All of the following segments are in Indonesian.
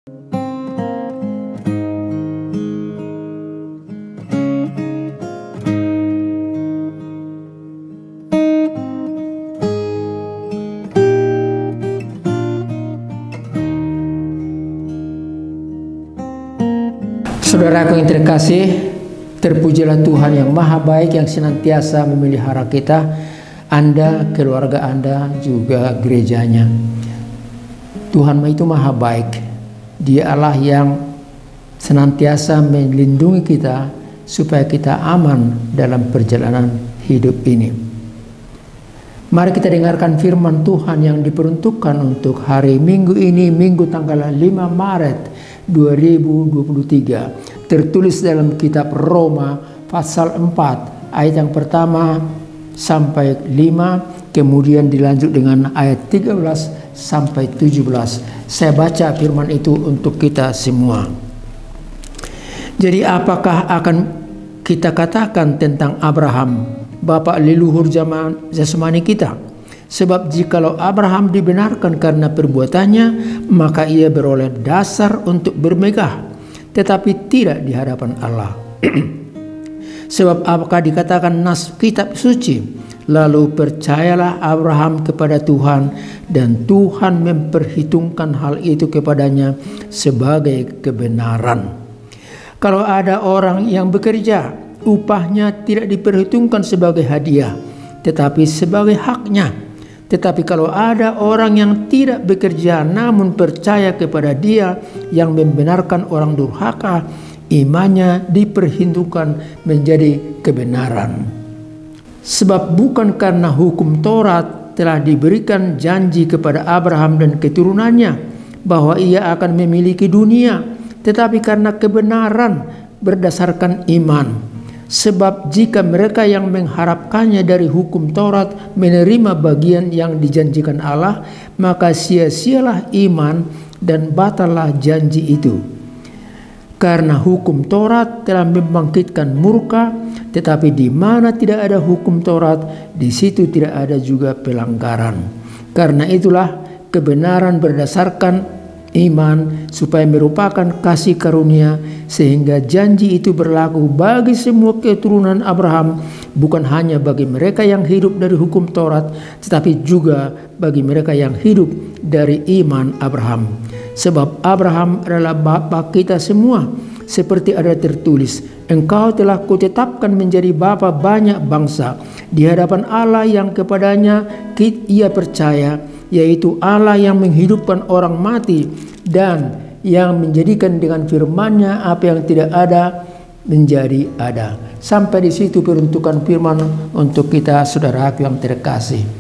Saudaraku yang terkasih, terpujilah Tuhan yang maha baik yang senantiasa memelihara kita, Anda, keluarga Anda, juga gerejanya. Tuhan itu maha baik. Dia Allah yang senantiasa melindungi kita supaya kita aman dalam perjalanan hidup ini. Mari kita dengarkan firman Tuhan yang diperuntukkan untuk hari Minggu ini, Minggu tanggal 5 Maret 2023, tertulis dalam kitab Roma pasal 4 ayat yang pertama sampai 5, kemudian dilanjut dengan ayat 13 sampai 17. Saya baca firman itu untuk kita semua. Jadi apakah akan kita katakan tentang Abraham, bapak leluhur zaman jasmani kita? Sebab jikalau Abraham dibenarkan karena perbuatannya, maka ia beroleh dasar untuk bermegah, tetapi tidak di hadapan Allah. Sebab apakah dikatakan nas kitab suci, lalu percayalah Abraham kepada Tuhan, dan Tuhan memperhitungkan hal itu kepadanya sebagai kebenaran. Kalau ada orang yang bekerja, upahnya tidak diperhitungkan sebagai hadiah, tetapi sebagai haknya. Tetapi kalau ada orang yang tidak bekerja namun percaya kepada Dia yang membenarkan orang durhaka, imannya diperhitungkan menjadi kebenaran. Sebab bukan karena hukum Taurat telah diberikan janji kepada Abraham dan keturunannya bahwa ia akan memiliki dunia, tetapi karena kebenaran berdasarkan iman. Sebab jika mereka yang mengharapkannya dari hukum Taurat menerima bagian yang dijanjikan Allah, maka sia-sialah iman dan batallah janji itu. Karena hukum Taurat telah membangkitkan murka, tetapi di mana tidak ada hukum Taurat, di situ tidak ada juga pelanggaran. Karena itulah kebenaran berdasarkan iman supaya merupakan kasih karunia, sehingga janji itu berlaku bagi semua keturunan Abraham, bukan hanya bagi mereka yang hidup dari hukum Taurat, tetapi juga bagi mereka yang hidup dari iman Abraham. Sebab Abraham adalah bapa kita semua, seperti ada tertulis, engkau telah kutetapkan menjadi bapa banyak bangsa di hadapan Allah yang kepadanya ia percaya, yaitu Allah yang menghidupkan orang mati dan yang menjadikan dengan firman-Nya apa yang tidak ada menjadi ada. Sampai di situ peruntukan firman untuk kita, saudaraku yang terkasih.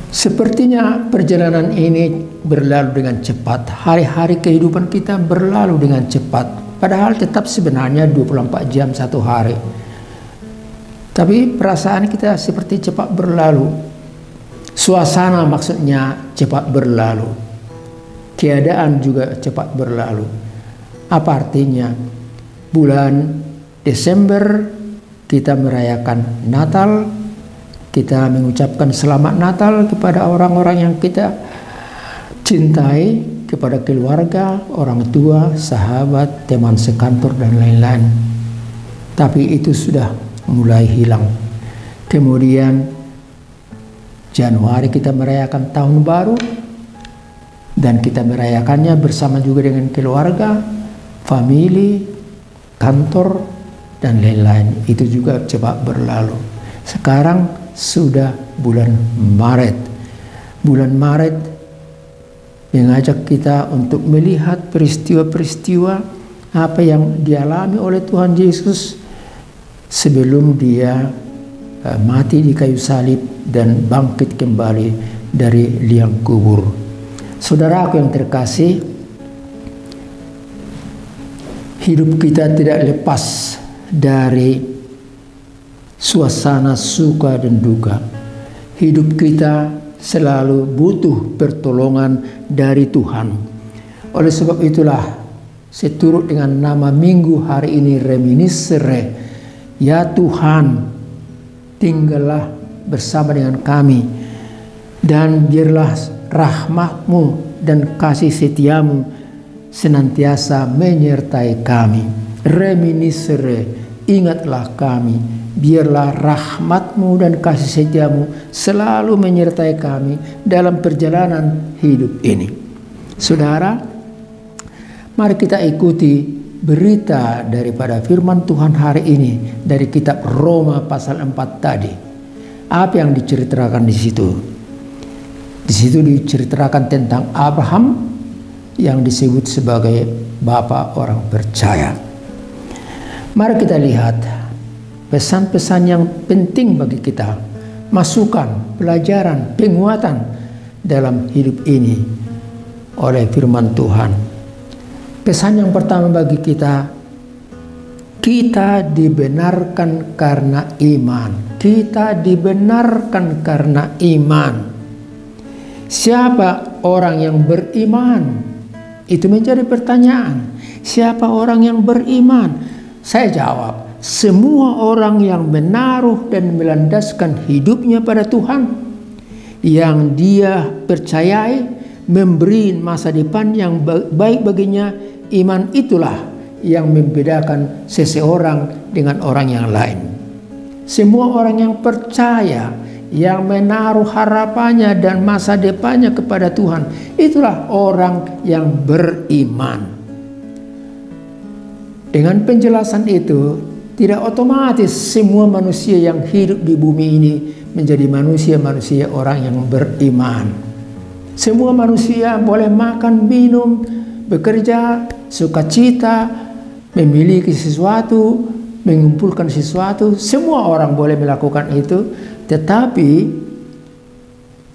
Sepertinya perjalanan ini berlalu dengan cepat. Hari-hari kehidupan kita berlalu dengan cepat. Padahal tetap sebenarnya 24 jam satu hari. Tapi perasaan kita seperti cepat berlalu. Suasana maksudnya cepat berlalu. Keadaan juga cepat berlalu. Apa artinya? Bulan Desember kita merayakan Natal. Kita mengucapkan selamat Natal kepada orang-orang yang kita cintai, kepada keluarga, orang tua, sahabat, teman sekantor, dan lain-lain. Tapi itu sudah mulai hilang. Kemudian Januari kita merayakan tahun baru, dan kita merayakannya bersama juga dengan keluarga, famili, kantor, dan lain-lain. Itu juga cepat berlalu. Sekarang sudah bulan Maret. Bulan Maret mengajak kita untuk melihat peristiwa-peristiwa apa yang dialami oleh Tuhan Yesus sebelum Dia mati di kayu salib dan bangkit kembali dari liang kubur. Saudaraku yang terkasih, hidup kita tidak lepas dari suasana suka dan duka. Hidup kita selalu butuh pertolongan dari Tuhan. Oleh sebab itulah, seturut dengan nama minggu hari ini, Reminiscere, ya Tuhan, tinggallah bersama dengan kami, dan biarlah rahmat-Mu dan kasih setiamu senantiasa menyertai kami. Reminiscere, ingatlah kami, biarlah rahmatmu dan kasih setiamu selalu menyertai kami dalam perjalanan hidup ini. Saudara, mari kita ikuti berita daripada firman Tuhan hari ini dari kitab Roma pasal 4 tadi. Apa yang diceritakan di situ? Di situ diceritakan tentang Abraham yang disebut sebagai bapa orang percaya. Mari kita lihat pesan-pesan yang penting bagi kita, masukan, pelajaran, penguatan dalam hidup ini oleh firman Tuhan. Pesan yang pertama bagi kita, kita dibenarkan karena iman. Kita dibenarkan karena iman. Siapa orang yang beriman? Itu menjadi pertanyaan. Siapa orang yang beriman? Saya jawab, semua orang yang menaruh dan melandaskan hidupnya pada Tuhan, yang dia percayai, memberi masa depan yang baik baginya, iman itulah yang membedakan seseorang dengan orang yang lain. Semua orang yang percaya, yang menaruh harapannya dan masa depannya kepada Tuhan, itulah orang yang beriman. Dengan penjelasan itu, tidak otomatis semua manusia yang hidup di bumi ini menjadi manusia-manusia orang yang beriman. Semua manusia boleh makan, minum, bekerja, sukacita, memiliki sesuatu, mengumpulkan sesuatu. Semua orang boleh melakukan itu, tetapi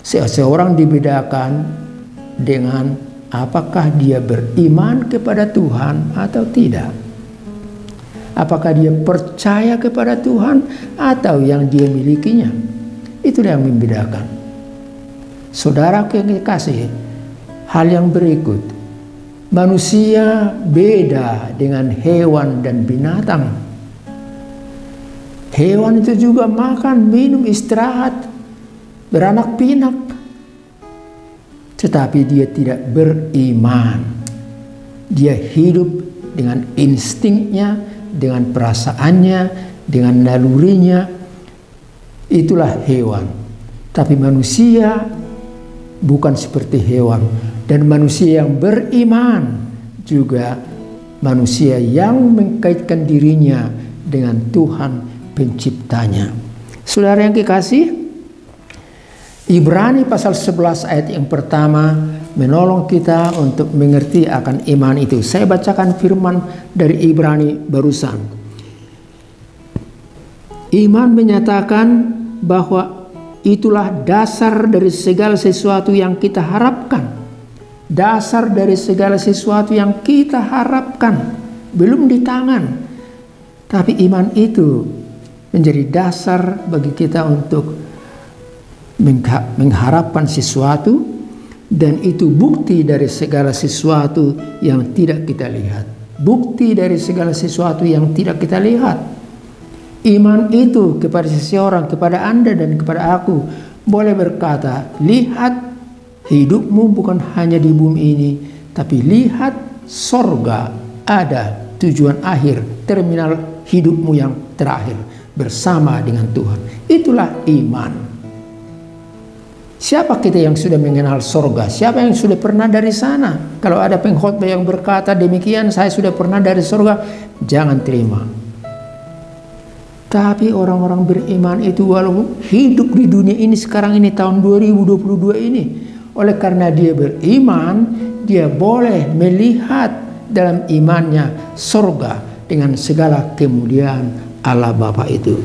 seseorang dibedakan dengan apakah dia beriman kepada Tuhan atau tidak. Apakah dia percaya kepada Tuhan atau yang dia milikinya. Itulah yang membedakan. Saudara yang dikasihi, hal yang berikut. Manusia beda dengan hewan dan binatang. Hewan itu juga makan, minum, istirahat, beranak pinak. Tetapi dia tidak beriman. Dia hidup dengan instingnya, dengan perasaannya, dengan nalurinya. Itulah hewan. Tapi manusia bukan seperti hewan. Dan manusia yang beriman juga manusia yang mengkaitkan dirinya dengan Tuhan penciptanya. Saudara yang kekasih, Ibrani pasal 11 ayat yang pertama menolong kita untuk mengerti akan iman itu. Saya bacakan firman dari Ibrani barusan. Iman menyatakan bahwa itulah dasar dari segala sesuatu yang kita harapkan. Dasar dari segala sesuatu yang kita harapkan. Belum di tangan. Tapi iman itu menjadi dasar bagi kita untuk mengharapkan sesuatu, dan itu bukti dari segala sesuatu yang tidak kita lihat. Bukti dari segala sesuatu yang tidak kita lihat. Iman itu kepada seseorang, kepada Anda dan kepada aku, boleh berkata, lihat hidupmu bukan hanya di bumi ini, tapi lihat sorga ada tujuan akhir, terminal hidupmu yang terakhir bersama dengan Tuhan. Itulah iman. Siapa kita yang sudah mengenal sorga? Siapa yang sudah pernah dari sana? Kalau ada pengkhotbah yang berkata demikian, saya sudah pernah dari sorga, jangan terima. Tapi orang-orang beriman itu walaupun hidup di dunia ini sekarang ini tahun 2022 ini, oleh karena dia beriman, dia boleh melihat dalam imannya sorga dengan segala kemuliaan Allah Bapa itu.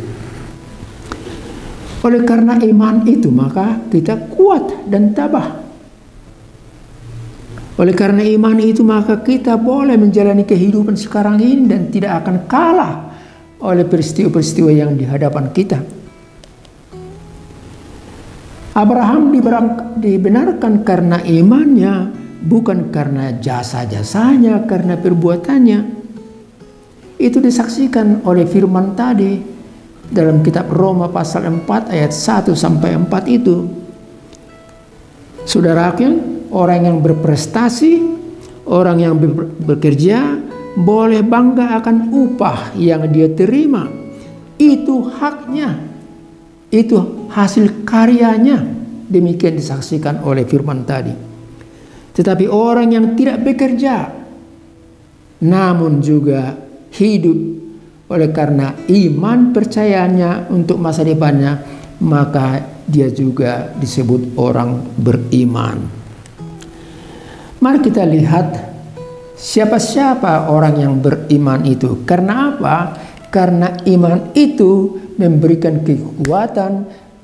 Oleh karena iman itu maka kita kuat dan tabah. Oleh karena iman itu maka kita boleh menjalani kehidupan sekarang ini dan tidak akan kalah oleh peristiwa-peristiwa yang di hadapan kita. Abraham dibenarkan karena imannya, bukan karena jasa-jasanya, karena perbuatannya. Itu disaksikan oleh firman tadi dalam kitab Roma pasal 4 ayat 1 sampai 4 itu. Saudaraku, orang yang berprestasi, orang yang bekerja boleh bangga akan upah yang dia terima. Itu haknya, itu hasil karyanya. Demikian disaksikan oleh firman tadi. Tetapi orang yang tidak bekerja namun juga hidup oleh karena iman percayanya untuk masa depannya, maka dia juga disebut orang beriman. Mari kita lihat siapa-siapa orang yang beriman itu. Karena apa? Karena iman itu memberikan kekuatan,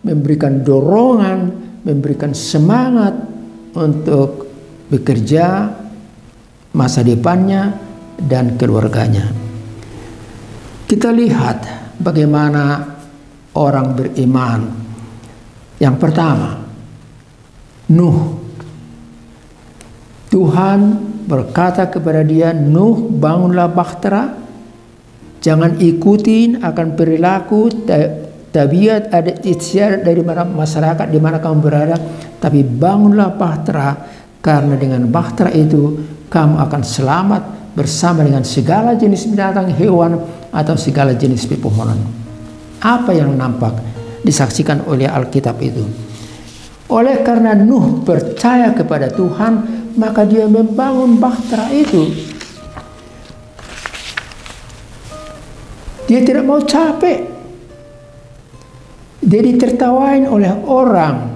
memberikan dorongan, memberikan semangat untuk bekerja, masa depannya, dan keluarganya. Kita lihat bagaimana orang beriman. Yang pertama, Nuh. Tuhan berkata kepada dia, Nuh, bangunlah bahtera, jangan ikutin akan perilaku tabiat adat istiadat dari masyarakat di mana kamu berada, tapi bangunlah bahtera, karena dengan bahtera itu kamu akan selamat bersama dengan segala jenis binatang, hewan, atau segala jenis pepohonan. Apa yang nampak disaksikan oleh Alkitab itu? Oleh karena Nuh percaya kepada Tuhan, maka dia membangun bahtera itu. Dia tidak mau capek. Dia ditertawain oleh orang,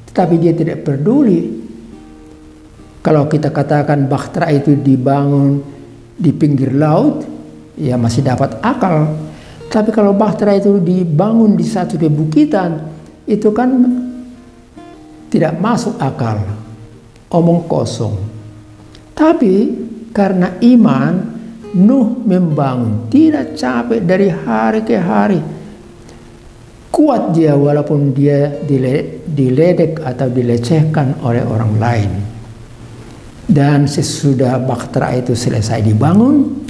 tetapi dia tidak peduli. Kalau kita katakan bahtera itu dibangun di pinggir laut, ya masih dapat akal. Tapi kalau bahtera itu dibangun di satu pebukitan, itu kan tidak masuk akal, omong kosong. Tapi karena iman, Nuh membangun, tidak capek dari hari ke hari. Kuat dia walaupun dia diledek atau dilecehkan oleh orang lain. Dan sesudah bahtera itu selesai dibangun,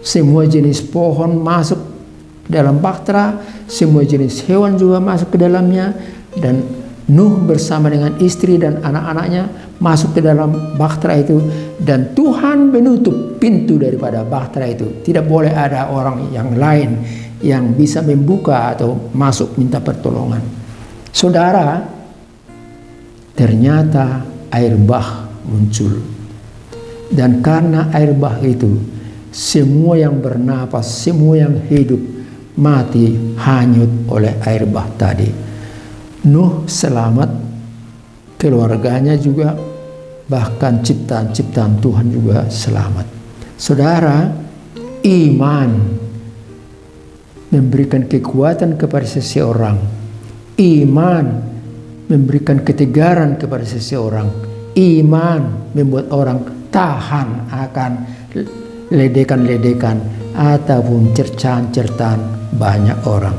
semua jenis pohon masuk dalam bahtera, semua jenis hewan juga masuk ke dalamnya, dan Nuh bersama dengan istri dan anak-anaknya masuk ke dalam bahtera itu, dan Tuhan menutup pintu daripada bahtera itu. Tidak boleh ada orang yang lain yang bisa membuka atau masuk minta pertolongan. Saudara, ternyata air bah muncul, dan karena air bah itu semua yang bernapas, semua yang hidup mati hanyut oleh air bah tadi. Nuh selamat, keluarganya juga, bahkan ciptaan-ciptaan Tuhan juga selamat. Saudara, iman memberikan kekuatan kepada seseorang. Iman memberikan ketegaran kepada seseorang. Iman membuat orang tahan akan ledekan-ledekan ataupun cercaan-cercaan banyak orang.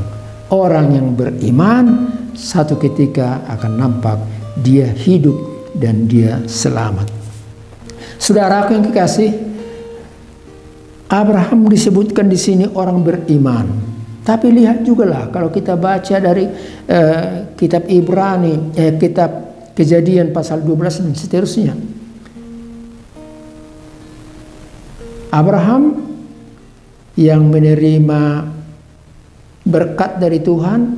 Orang yang beriman satu ketika akan nampak dia hidup dan dia selamat. Saudaraku yang kekasih, Abraham disebutkan di sini orang beriman. Tapi lihat juga lah kalau kita baca dari kitab Ibrani, kitab Kejadian pasal 12 dan seterusnya. Abraham yang menerima berkat dari Tuhan,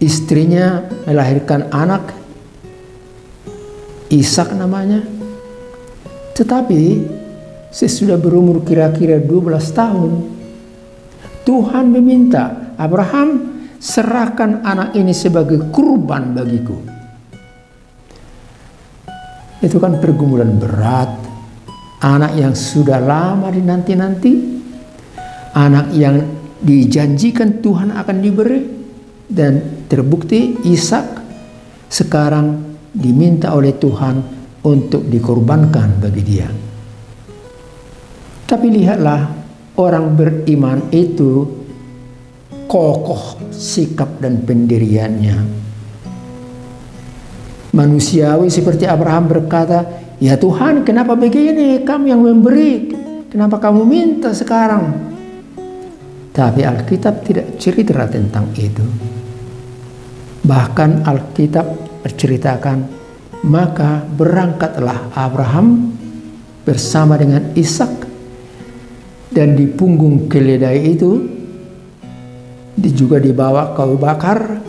istrinya melahirkan anak, Ishak namanya. Tetapi sesudah berumur kira-kira 12 tahun, Tuhan meminta, Abraham, serahkan anak ini sebagai kurban bagiku. Itu kan pergumulan berat. Anak yang sudah lama dinanti-nanti, anak yang dijanjikan Tuhan akan diberi, dan terbukti Ishak sekarang diminta oleh Tuhan untuk dikorbankan bagi dia. Tapi lihatlah, orang beriman itu kokoh sikap dan pendiriannya. Manusiawi seperti Abraham berkata, ya Tuhan, kenapa begini? Kamu yang memberi, kenapa kamu minta sekarang? Tapi Alkitab tidak cerita tentang itu. Bahkan Alkitab menceritakan, maka berangkatlah Abraham bersama dengan Ishak, dan di punggung keledai itu juga dibawa kayu bakar,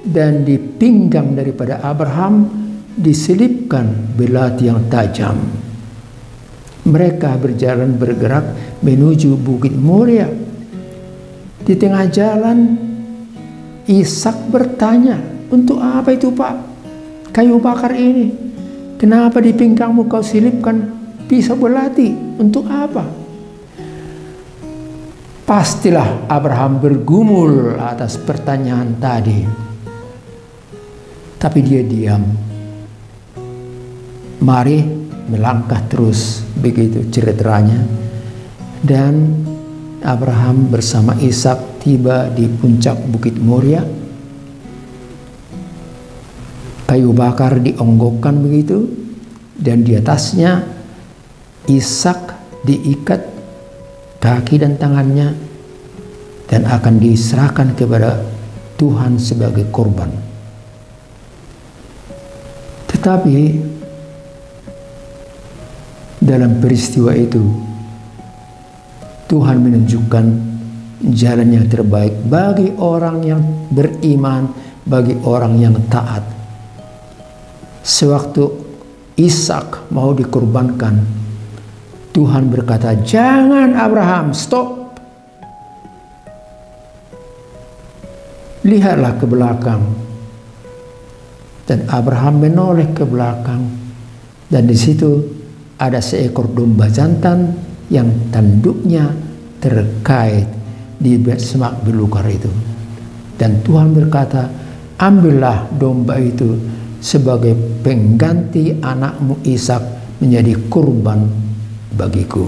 dan di pinggang daripada Abraham diselipkan belati yang tajam. Mereka bergerak menuju Bukit Moria. Di tengah jalan, Ishak bertanya, "Untuk apa itu, Pak? Kayu bakar ini? Kenapa di pinggangmu kau selipkan pisau belati? Untuk apa?" Pastilah Abraham bergumul atas pertanyaan tadi. Tapi dia diam. Mari melangkah terus, begitu ceritanya. Dan Abraham bersama Ishak tiba di puncak Bukit Moria. Kayu bakar dionggokkan begitu, dan di atasnya Ishak diikat kaki dan tangannya, dan akan diserahkan kepada Tuhan sebagai korban. Tetapi dalam peristiwa itu Tuhan menunjukkan jalan yang terbaik bagi orang yang beriman, bagi orang yang taat. Sewaktu Ishak mau dikorbankan, Tuhan berkata, "Jangan Abraham, stop. Lihatlah ke belakang." Dan Abraham menoleh ke belakang, dan di situ ada seekor domba jantan yang tanduknya terkait di semak belukar itu. Dan Tuhan berkata, "Ambillah domba itu sebagai pengganti anakmu Ishak menjadi kurban bagiku."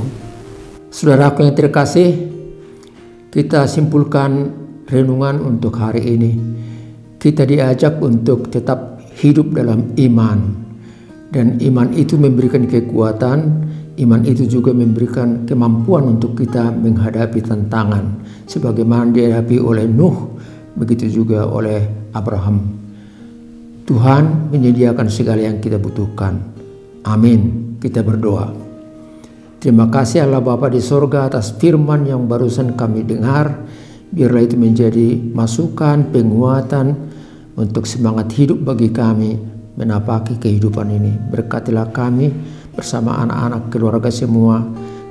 Saudaraku yang terkasih, kita simpulkan renungan untuk hari ini. Kita diajak untuk tetap hidup dalam iman, dan iman itu memberikan kekuatan. Iman itu juga memberikan kemampuan untuk kita menghadapi tantangan, sebagaimana dihadapi oleh Nuh, begitu juga oleh Abraham. Tuhan menyediakan segala yang kita butuhkan. Amin. Kita berdoa. Terima kasih Allah Bapa di sorga atas firman yang barusan kami dengar. Biarlah itu menjadi masukan, penguatan untuk semangat hidup bagi kami menapaki kehidupan ini. Berkatilah kami bersama anak-anak, keluarga semua,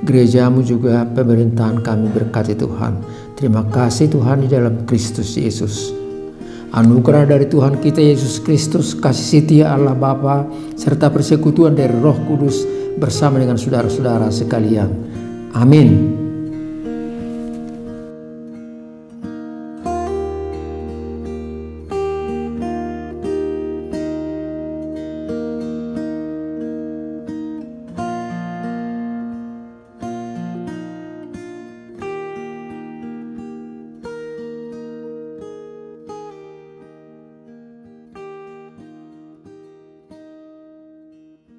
gerejamu juga, pemerintahan kami, berkati Tuhan. Terima kasih Tuhan di dalam Kristus Yesus. Anugerah dari Tuhan kita Yesus Kristus, kasih setia Allah Bapa, serta persekutuan dari Roh Kudus bersama dengan saudara-saudara sekalian. Amin.